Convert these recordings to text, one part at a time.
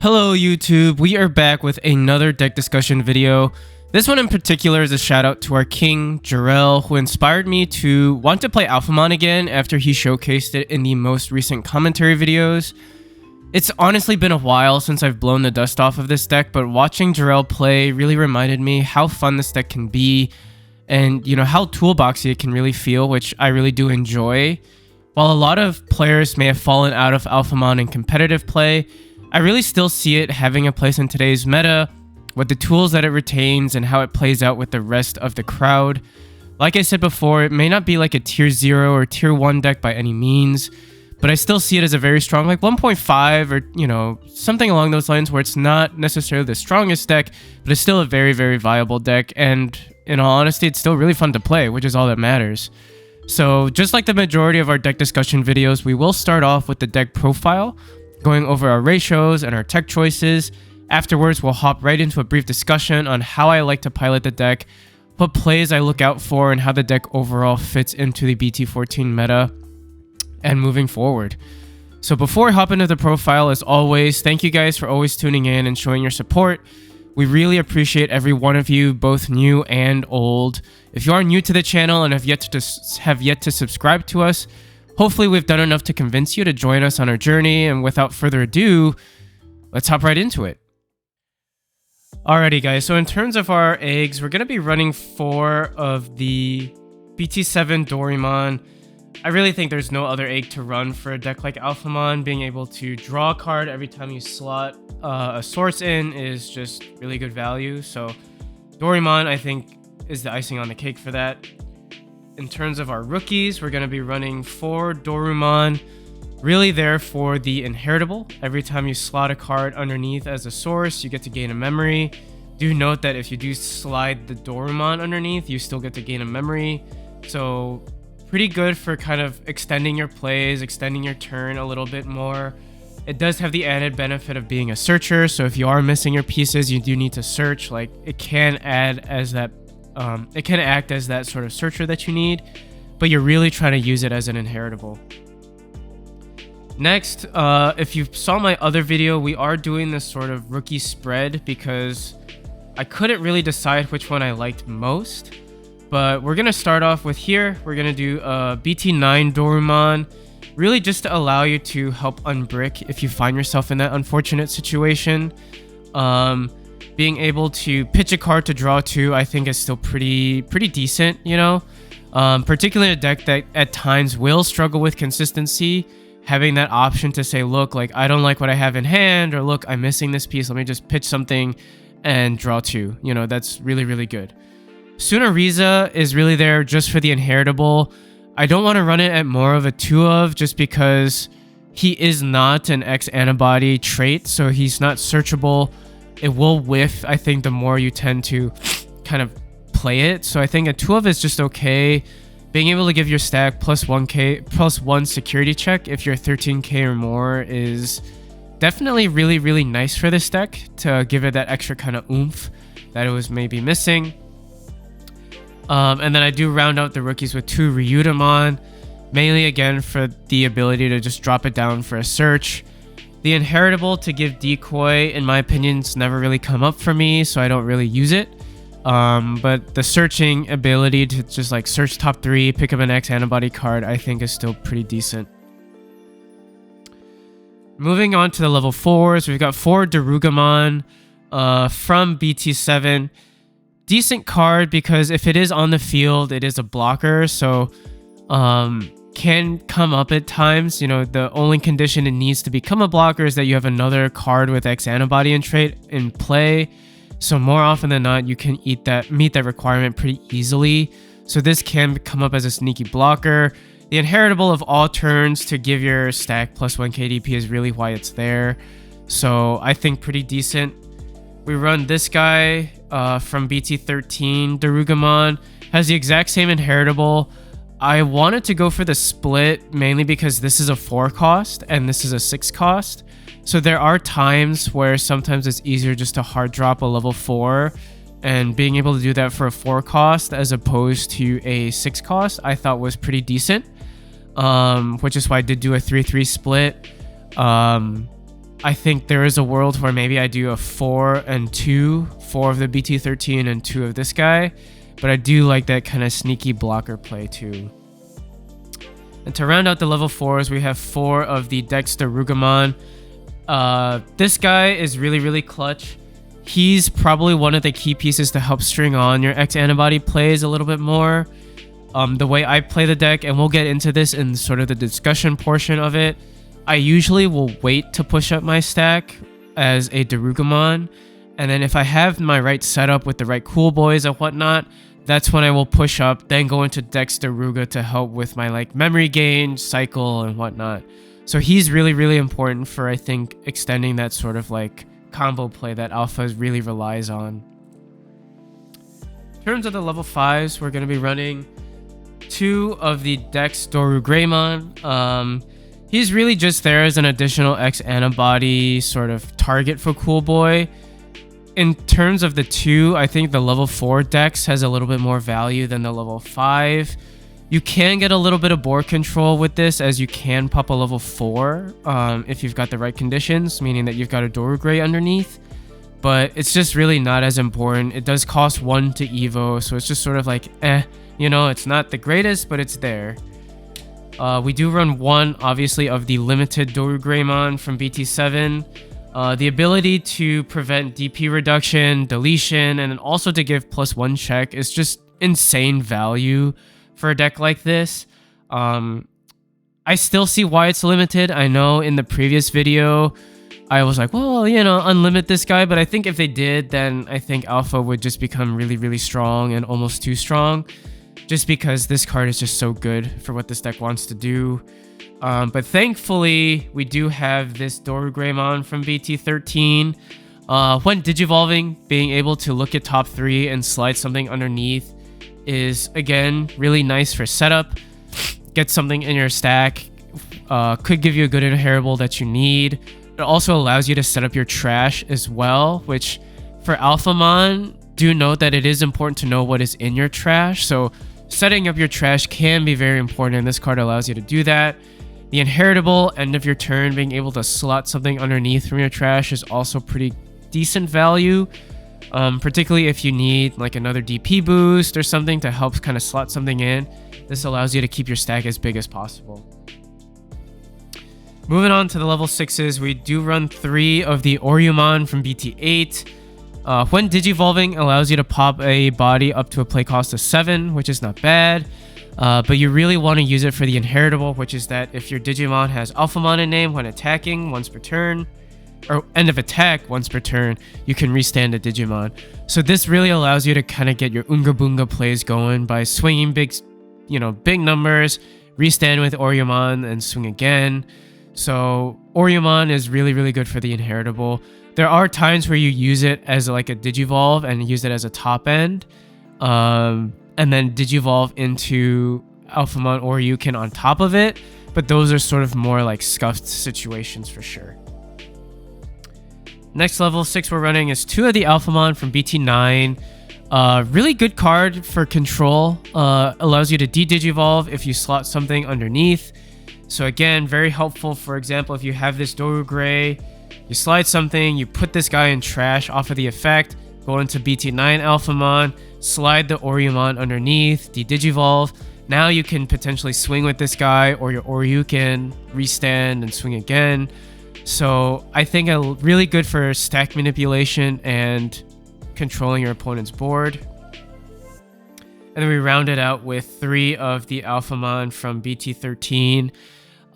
Hello YouTube, we are back with another deck discussion video. This one in particular is a shout out to our king, Jarrell, who inspired me to want to play Alphamon again after he showcased it in the most recent commentary videos. It's honestly been a while since I've blown the dust off of this deck, but watching Jarrell play really reminded me how fun this deck can be and how toolboxy it can really feel, which I really do enjoy. While a lot of players may have fallen out of Alphamon in competitive play, I really still see it having a place in today's meta with the tools that it retains and how it plays out with the rest of the crowd. Like I said before, it may not be like a tier 0 or tier 1 deck by any means, but I still see it as a very strong like 1.5 or something along those lines, where it's not necessarily the strongest deck, but it's still a very, very viable deck, and in all honesty, it's still really fun to play, which is all that matters. So just like the majority of our deck discussion videos, we will start off with the deck profile, going over our ratios and our tech choices. Afterwards, we'll hop right into a brief discussion on how I like to pilot the deck, what plays I look out for, and how the deck overall fits into the BT14 meta and moving forward. So before I hop into the profile, as always, thank you guys for always tuning in and showing your support. We really appreciate every one of you, both new and old. If you are new to the channel and have yet to subscribe to us, hopefully we've done enough to convince you to join us on our journey, and without further ado, let's hop right into it. Alrighty guys, so in terms of our eggs, we're going to be running 4 of the BT7 Doraemon. I really think there's no other egg to run for a deck like Alphamon. Being able to draw a card every time you slot a source in is just really good value. So Doraemon, I think, is the icing on the cake for that. In terms of our rookies, we're going to be running 4 Dorumon, really there for the inheritable. Every time you slot a card underneath as a source, you get to gain a memory. Do note that if you do slide the Dorumon underneath, you still get to gain a memory. So pretty good for kind of extending your plays, extending your turn a little bit more. It does have the added benefit of being a searcher, so if you are missing your pieces, you do need to search. Like, it can add as that it can act as that sort of searcher that you need, but you're really trying to use it as an inheritable. Next, if you saw my other video, we are doing this sort of rookie spread because I couldn't really decide which one I liked most. But we're going to start off with here. We're going to do BT9 Dorumon, really just to allow you to help unbrick if you find yourself in that unfortunate situation. Being able to pitch a card to draw 2, I think is still pretty decent, particularly a deck that at times will struggle with consistency. Having that option to say, look, like, I don't like what I have in hand, or look, I'm missing this piece, let me just pitch something and draw 2. That's really, really good. Sunariza is really there just for the inheritable. I don't want to run it at more of a 2 of, just because he is not an X-Antibody trait, so he's not searchable. It will whiff, I think, the more you tend to kind of play it. So I think a 2 of is just okay. Being able to give your stack +1 security check if you're 13k or more is definitely really, really nice for this deck, to give it that extra kind of oomph that it was maybe missing. And then I do round out the rookies with 2 Ryudamon, mainly again for the ability to just drop it down for a search. The inheritable to give decoy, in my opinion, has never really come up for me, so I don't really use it. But the searching ability to just like search top 3, pick up an X-Antibody card, I think is still pretty decent. Moving on to the level 4s, we've got 4 Darugamon from BT7. Decent card because if it is on the field, it is a blocker, so can come up at times. The only condition it needs to become a blocker is that you have another card with X-Antibody in play. So more often than not, you can meet that requirement pretty easily. So this can come up as a sneaky blocker. The inheritable of all turns to give your stack +1 KDP is really why it's there. So I think pretty decent. We run this guy from BT13. Darugamon has the exact same inheritable. I wanted to go for the split mainly because this is a 4 cost and this is a 6 cost. So there are times where sometimes it's easier just to hard drop a level 4, and being able to do that for a 4 cost as opposed to a 6 cost I thought was pretty decent, which is why I did do a 3-3 split. I think there is a world where maybe I do a 4 and 2, 4 of the BT14 and 2 of this guy, but I do like that kind of sneaky blocker play too. And to round out the level 4s, we have 4 of the Dexter-Rugamon. This guy is really clutch. He's probably one of the key pieces to help string on your X-Antibody plays a little bit more. The way I play the deck, and we'll get into this in sort of the discussion portion of it, I usually will wait to push up my stack as a Darugamon, and then if I have my right setup with the right cool boys and whatnot, that's when I will push up, then go into Dexter-Ruga to help with my like memory gain, cycle, and whatnot. So he's really important for, I think, extending that sort of like combo play that Alpha really relies on. In terms of the level 5s, we're going to be running 2 of the Dex Doru-Greymon. He's really just there as an additional X-Antibody sort of target for Cool Boy. In terms of the 2, I think the level 4 Dex has a little bit more value than the level 5. You can get a little bit of board control with this, as you can pop a level 4 if you've got the right conditions, meaning that you've got a Doru-Grey underneath. But it's just really not as important. It does cost 1 to Evo, so it's just sort of like, you know, it's not the greatest, but it's there. We do run 1, obviously, of the limited Doru-Greymon from BT7. The ability to prevent DP reduction, deletion, and also to give +1 check is just insane value for a deck like this. I still see why it's limited. I know in the previous video, I was like, well, you know, unlimit this guy, but I think if they did, then I think Alpha would just become really strong and almost too strong, just because this card is just so good for what this deck wants to do. But thankfully, we do have this Doru-Greymon from BT13. When Digivolving, being able to look at top 3 and slide something underneath is, again, really nice for setup. Get something in your stack, could give you a good inheritable that you need. It also allows you to set up your trash as well, which for Alphamon, do note that it is important to know what is in your trash. So setting up your trash can be very important, and this card allows you to do that. The inheritable, end of your turn, being able to slot something underneath from your trash is also pretty decent value. Particularly if you need like another DP boost or something to help kind of slot something in. This allows you to keep your stack as big as possible. Moving on to the level 6s, we do run 3 of the Oryumon from BT8. When Digivolving, allows you to pop a body up to a play cost of 7, which is not bad. But you really want to use it for the inheritable, which is that if your Digimon has Alphamon in name when attacking once per turn, or end of attack once per turn, you can restand a Digimon. So this really allows you to kind of get your Unga Boonga plays going by swinging big numbers, restand with Oryumon, and swing again. So Oryumon is really good for the inheritable. There are times where you use it as like a Digivolve and use it as a top end, and then Digivolve into Alphamon or you can on top of it, but those are sort of more like scuffed situations for sure. Next level 6 we're running is 2 of the Alphamon from BT9. Really good card for control. Allows you to de-Digivolve if you slot something underneath. So again, very helpful. For example, if you have this Doru-Grey, you slide something, you put this guy in trash off of the effect, go into BT9 Alphamon, slide the Oryumon underneath, de-Digivolve. Now you can potentially swing with this guy, or your Oryu can restand and swing again. So I think really good for stack manipulation and controlling your opponent's board. And then we round it out with 3 of the Alphamon from BT13.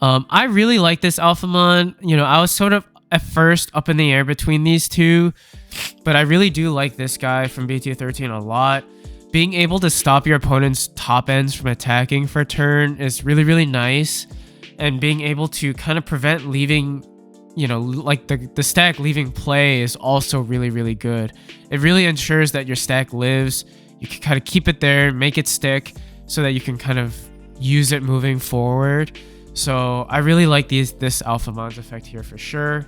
I really like this Alphamon. You know, I was sort of at first up in the air between these 2, but I really do like this guy from BT13 a lot. Being able to stop your opponent's top ends from attacking for a turn is really nice. And being able to kind of prevent leaving, you know, like the stack leaving play is also really good. It really ensures that your stack lives. You can kind of keep it there, make it stick, so that you can kind of use it moving forward. So I really like this Alphamon's effect here for sure.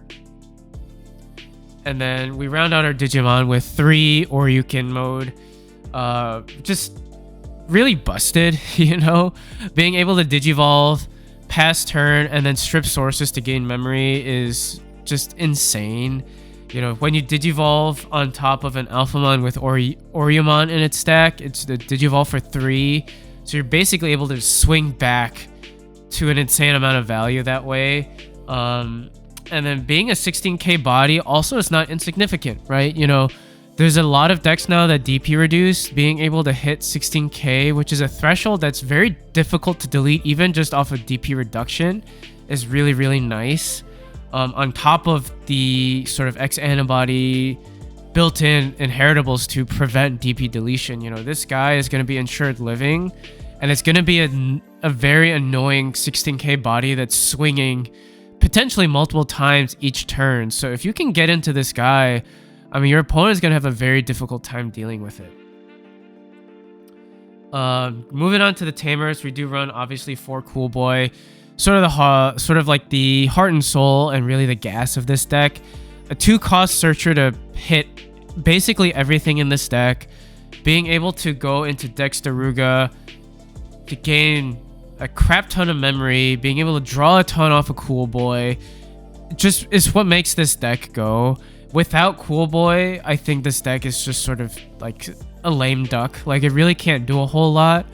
And then we round out our Digimon with 3 Oryukin mode. Just really busted, you know? Being able to Digivolve, pass turn, and then strip sources to gain memory is just insane. You know, when you Digivolve on top of an Alphamon with Oriomon in its stack, it's the Digivolve for 3. So you're basically able to swing back to an insane amount of value that way. And then being a 16k body also is not insignificant, right? You know, there's a lot of decks now that DP reduce. Being able to hit 16k, which is a threshold that's very difficult to delete even just off of DP reduction, is really, really nice. On top of the sort of X-Antibody built-in inheritables to prevent DP deletion, you know, this guy is going to be insured living, and it's going to be a very annoying 16k body that's swinging potentially multiple times each turn. So if you can get into this guy, I mean, your opponent is going to have a very difficult time dealing with it. Moving on to the tamers, we do run obviously 4 Cool Boy. Sort of like the heart and soul and really the gas of this deck. A 2-cost searcher to hit basically everything in this deck. Being able to go into Dexteruga to gain a crap ton of memory, being able to draw a ton off a Cool Boy, just is what makes this deck go. Without Cool Boy, I think this deck is just sort of like a lame duck. Like, it really can't do a whole lot.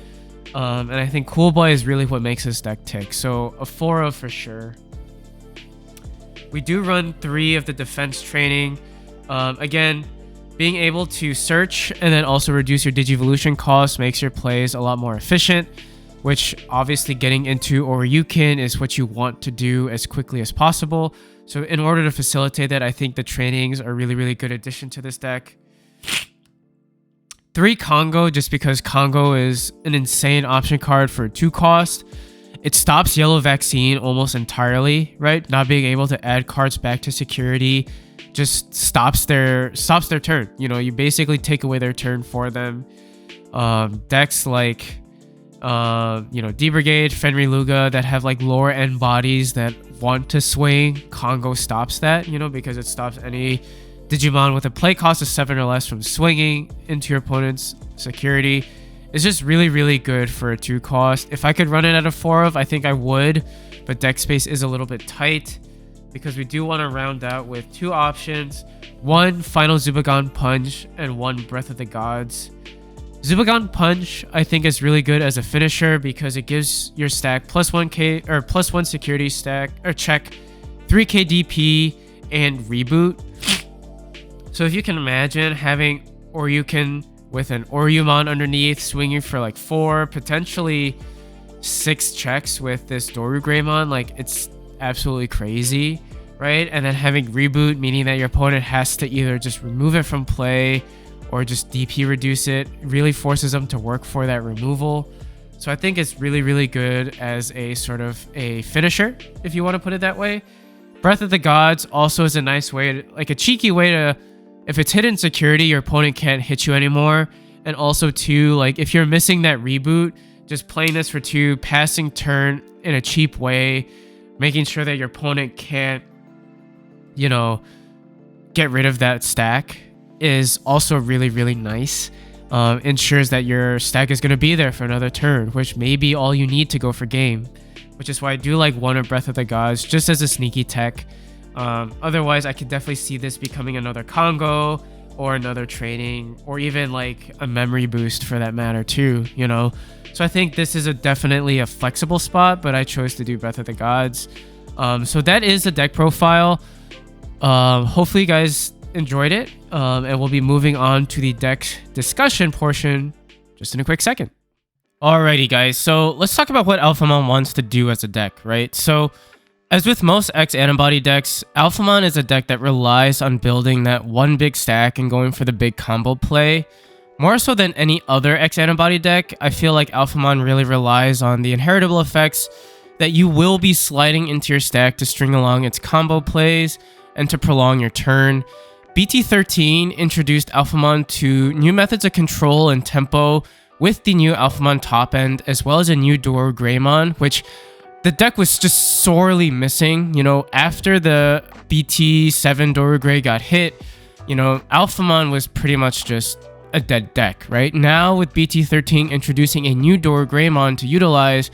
And I think Cool Boy is really what makes this deck tick. So a 4-of for sure. We do run 3 of the defense training. Again, being able to search and then also reduce your Digivolution cost makes your plays a lot more efficient, which obviously getting into Oryukin is what you want to do as quickly as possible. So in order to facilitate that, I think the trainings are really, really good addition to this deck. 3 Congo, just because Congo is an insane option card for 2 cost. It stops Yellow Vaccine almost entirely, right? Not being able to add cards back to security just stops their turn. You know, you basically take away their turn for them. Decks like D-Brigade, Fenrir Luga that have like lower end bodies that want to swing, Congo stops that, you know, because it stops any Digimon with a play cost of 7 or less from swinging into your opponent's security. It's just really, really good for a 2 cost. If I could run it at a 4-of, I think I would, but deck space is a little bit tight because we do want to round out with 2 options. 1 Final Zubagon Punch and 1 Breath of the Gods. Zubagon Punch I think is really good as a finisher because it gives your stack plus 1k or plus 1 security stack or check, 3k DP and reboot. So if you can imagine having Oryukin with an Oriumon underneath swinging for like 4, potentially 6 checks with this Doru Greymon, like it's absolutely crazy, right? And then having reboot, meaning that your opponent has to either just remove it from play or just DP reduce it, really forces them to work for that removal. So I think it's really, really good as a sort of a finisher, if you want to put it that way. Breath of the Gods also is a nice way to, like a cheeky way to, if it's hidden security, your opponent can't hit you anymore. And also too, like if you're missing that reboot, just playing this for 2, passing turn in a cheap way, making sure that your opponent can't, you know, get rid of that stack is also really, really nice. Ensures that your stack is going to be there for another turn, which may be all you need to go for game. Which is why I do like 1 of Breath of the Gods just as a sneaky tech. Otherwise, I could definitely see this becoming another Congo or another training or even like a memory boost for that matter too, you know? So I think this is definitely a flexible spot, but I chose to do Breath of the Gods. So that is the deck profile. Hopefully you guys enjoyed it, and we'll be moving on to the deck discussion portion just in a quick second. Alrighty guys, so let's talk about what Alphamon wants to do as a deck, right? So as with most X-Antibody decks, Alphamon is a deck that relies on building that one big stack and going for the big combo play. More so than any other X-Antibody deck, I feel like Alphamon really relies on the inheritable effects that you will be sliding into your stack to string along its combo plays and to prolong your turn. BT14 introduced Alphamon to new methods of control and tempo with the new Alphamon top end, as well as a new Doru Greymon, which the deck was just sorely missing. You know, after the BT7 Doru Grey got hit, you know, Alphamon was pretty much just a dead deck, right? Now with BT13 introducing a new Doru Greymon to utilize,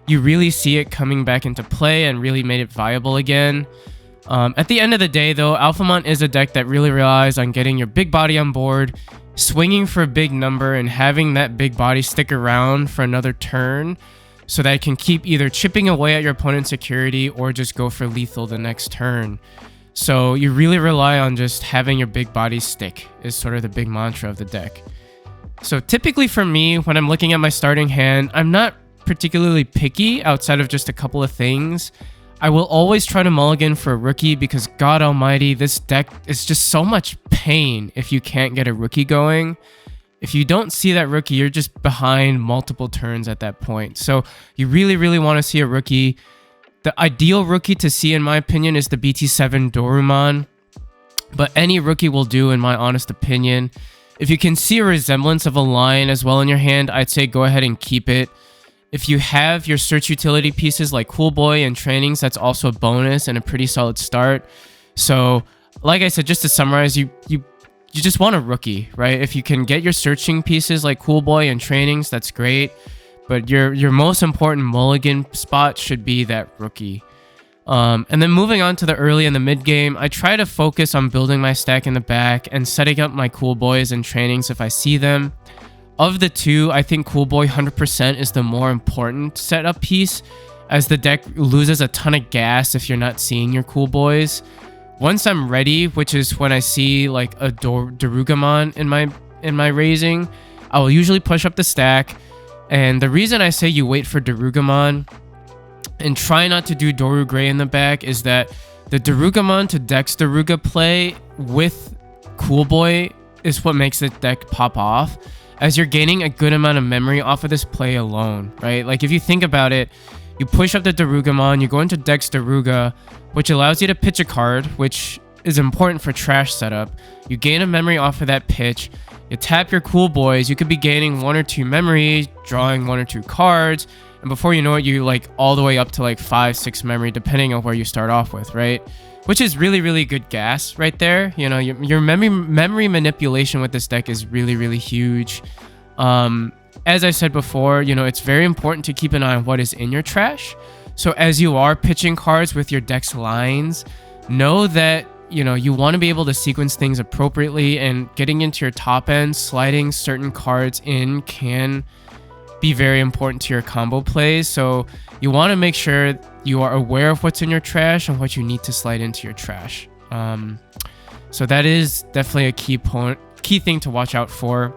you really see it coming back into play and really made it viable again. At the end of the day, though, Alphamon is a deck that really relies on getting your big body on board, swinging for a big number, and having that big body stick around for another turn so that it can keep either chipping away at your opponent's security or just go for lethal the next turn. So you really rely on just having your big body stick is sort of the big mantra of the deck. So typically for me, when I'm looking at my starting hand, I'm not particularly picky outside of just a couple of things. I will always try to mulligan for a rookie because God almighty, this deck is just so much pain if you can't get a rookie going. If you don't see that rookie, you're just behind multiple turns at that point. So you really, really want to see a rookie. The ideal rookie to see, in my opinion, is the BT14 Dorumon. But any rookie will do, in my honest opinion. If you can see a resemblance of a lion as well in your hand, I'd say go ahead and keep it. If you have your search utility pieces like Cool Boy and trainings, that's also a bonus and a pretty solid start. So, like I said, just to summarize, you just want a rookie, right? If you can get your searching pieces like Cool Boy and trainings, that's great. But your most important mulligan spot should be that rookie. And then moving on to the early and the mid game, I try to focus on building my stack in the back and setting up my Cool Boys and trainings if I see them. Of the two, I think Cool Boy 100% is the more important setup piece, as the deck loses a ton of gas if you're not seeing your Cool Boys. Once I'm ready, which is when I see like a Darugamon in my raising, I will usually push up the stack. And the reason I say you wait for Darugamon and try not to do Doru Gray in the back is that the Darugamon to Dex Daruga play with Cool Boy is what makes the deck pop off, as you're gaining a good amount of memory off of this play alone, right? Like if you think about it, you push up the Darugamon, you go into Dex Daruga, which allows you to pitch a card, which is important for trash setup. You gain a memory off of that pitch, you tap your Cool Boys, you could be gaining 1 or 2 memory, drawing 1 or 2 cards, and before you know it, you like all the way up to like 5-6 memory, depending on where you start off with, right? Which is really, really good gas right there. You know, your memory manipulation with this deck is really, really huge. As I said before, you know, it's very important to keep an eye on what is in your trash. So as you are pitching cards with your deck's lines, know that, you know, you want to be able to sequence things appropriately, and getting into your top end, sliding certain cards in can be very important to your combo plays. So you want to make sure you are aware of what's in your trash and what you need to slide into your trash. So that is definitely a key thing to watch out for.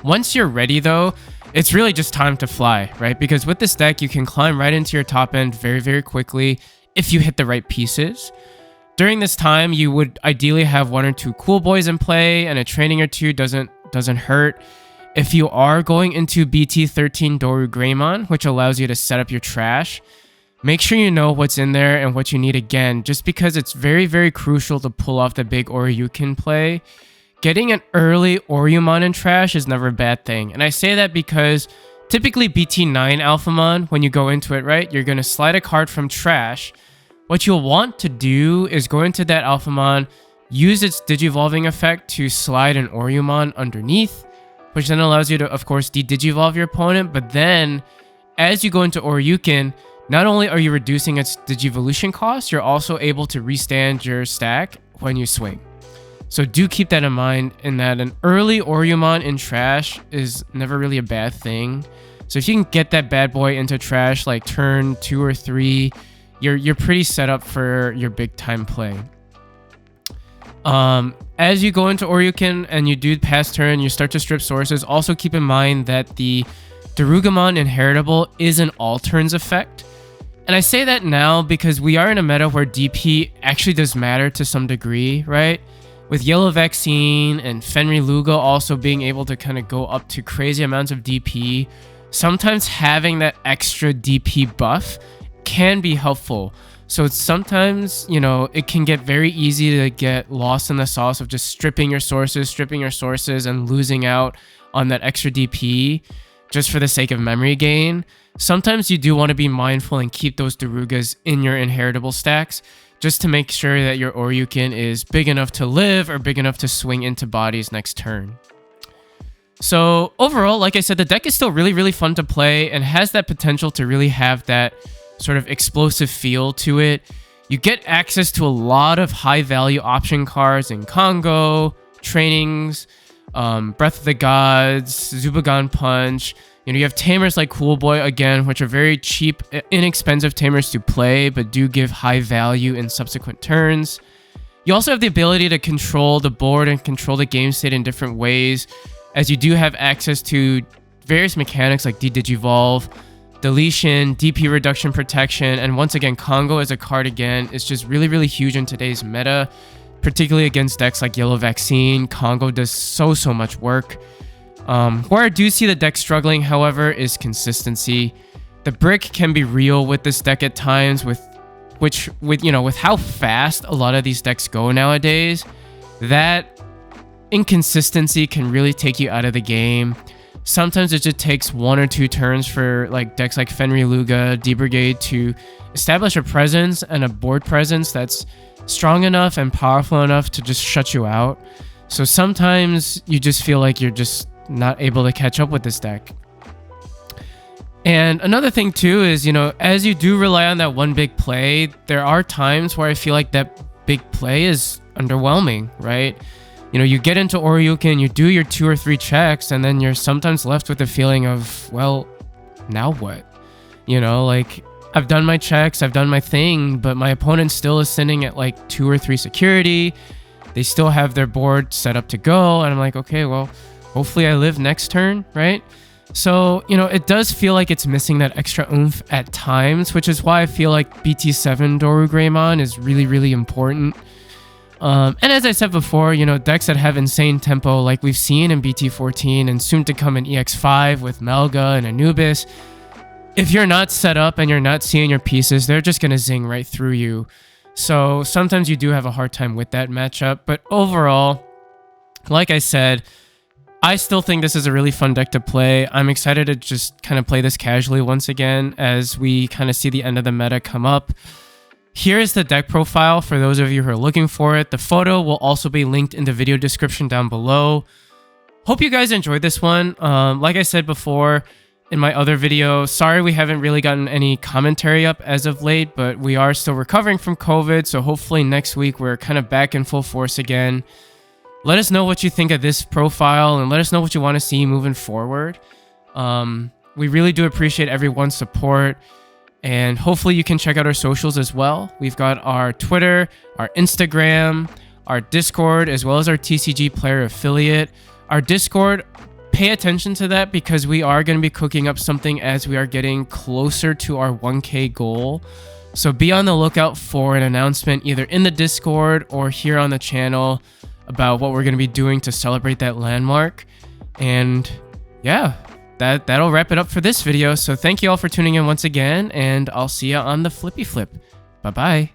Once you're ready though, it's really just time to fly, right? Because with this deck, you can climb right into your top end very, very quickly if you hit the right pieces. During this time, you would ideally have 1 or 2 Cool Boys in play, and a training or 2 doesn't hurt. If you are going into BT14 Doru Greymon, which allows you to set up your trash, make sure you know what's in there and what you need again, just because it's very, very crucial to pull off the big Oryukin play. Getting an early Oryumon in trash is never a bad thing. And I say that because typically BT9 Alphamon, when you go into it, right, you're going to slide a card from trash. What you'll want to do is go into that Alphamon, use its Digivolving effect to slide an Oryumon underneath, which then allows you to, of course, de-Digivolve your opponent. But then, as you go into Oryukin, not only are you reducing its Digivolution cost, you're also able to restand your stack when you swing. So do keep that in mind, in that an early Oryumon in trash is never really a bad thing. So if you can get that bad boy into trash like turn 2 or 3, you're pretty set up for your big time play. As you go into Oryukin and you do pass turn, you start to strip sources. Also keep in mind that the Darugamon Inheritable is an all turns effect. And I say that now because we are in a meta where DP actually does matter to some degree, right? With Yellow Vaccine and Fenry Lugo also being able to kind of go up to crazy amounts of DP, sometimes having that extra DP buff can be helpful. So it's sometimes, you know, it can get very easy to get lost in the sauce of just stripping your sources and losing out on that extra DP just for the sake of memory gain. Sometimes you do want to be mindful and keep those Darugas in your inheritable stacks just to make sure that your Oryukin is big enough to live or big enough to swing into bodies next turn. So overall, like I said, the deck is still really, really fun to play and has that potential to really have that sort of explosive feel to it. You get access to a lot of high value option cards in Congo, Trainings, Breath of the Gods, Zubagon Punch. You have tamers like Cool Boy again, which are very cheap, inexpensive tamers to play, but do give high value in subsequent turns. You also have the ability to control the board and control the game state in different ways, as you do have access to various mechanics like De-Digivolve, deletion, DP reduction protection, and once again, Congo as a card again is just really, really huge in today's meta, particularly against decks like Yellow Vaccine. Congo does so much work. Where I do see the deck struggling, however, is consistency. The brick can be real with this deck at times, with how fast a lot of these decks go nowadays. That inconsistency can really take you out of the game. Sometimes it just takes 1 or 2 turns for like decks like Fenrir Luga, D-Brigade to establish a presence and a board presence that's strong enough and powerful enough to just shut you out. So sometimes you just feel like you're just not able to catch up with this deck. And another thing too is, as you do rely on that one big play, there are times where I feel like that big play is underwhelming, right? You get into Oryukin, you do your 2 or 3 checks, and then you're sometimes left with the feeling of, well, now what? Like, I've done my checks, I've done my thing, but my opponent still is sitting at like 2 or 3 security. They still have their board set up to go, and I'm like, okay, well, hopefully I live next turn, right? So, it does feel like it's missing that extra oomph at times, which is why I feel like BT7 Doru Greymon is really, really important. And as I said before, decks that have insane tempo like we've seen in BT14 and soon to come in EX5 with Melga and Anubis, if you're not set up and you're not seeing your pieces, they're just going to zing right through you. So sometimes you do have a hard time with that matchup. But overall, like I said, I still think this is a really fun deck to play. I'm excited to just kind of play this casually once again as we kind of see the end of the meta come up. Here is the deck profile for those of you who are looking for it. The photo will also be linked in the video description down below. Hope you guys enjoyed this one. Like I said before in my other video, sorry we haven't really gotten any commentary up as of late, but we are still recovering from COVID, so hopefully next week we're kind of back in full force again. Let us know what you think of this profile and let us know what you want to see moving forward. We really do appreciate everyone's support. And hopefully you can check out our socials as well. We've got our Twitter, our Instagram, our Discord, as well as our TCG Player affiliate. Our Discord, pay attention to that because we are going to be cooking up something as we are getting closer to our 1K goal. So be on the lookout for an announcement either in the Discord or here on the channel about what we're going to be doing to celebrate that landmark. And yeah. That'll wrap it up for this video. So thank you all for tuning in once again, and I'll see you on the flippy flip. Bye-bye.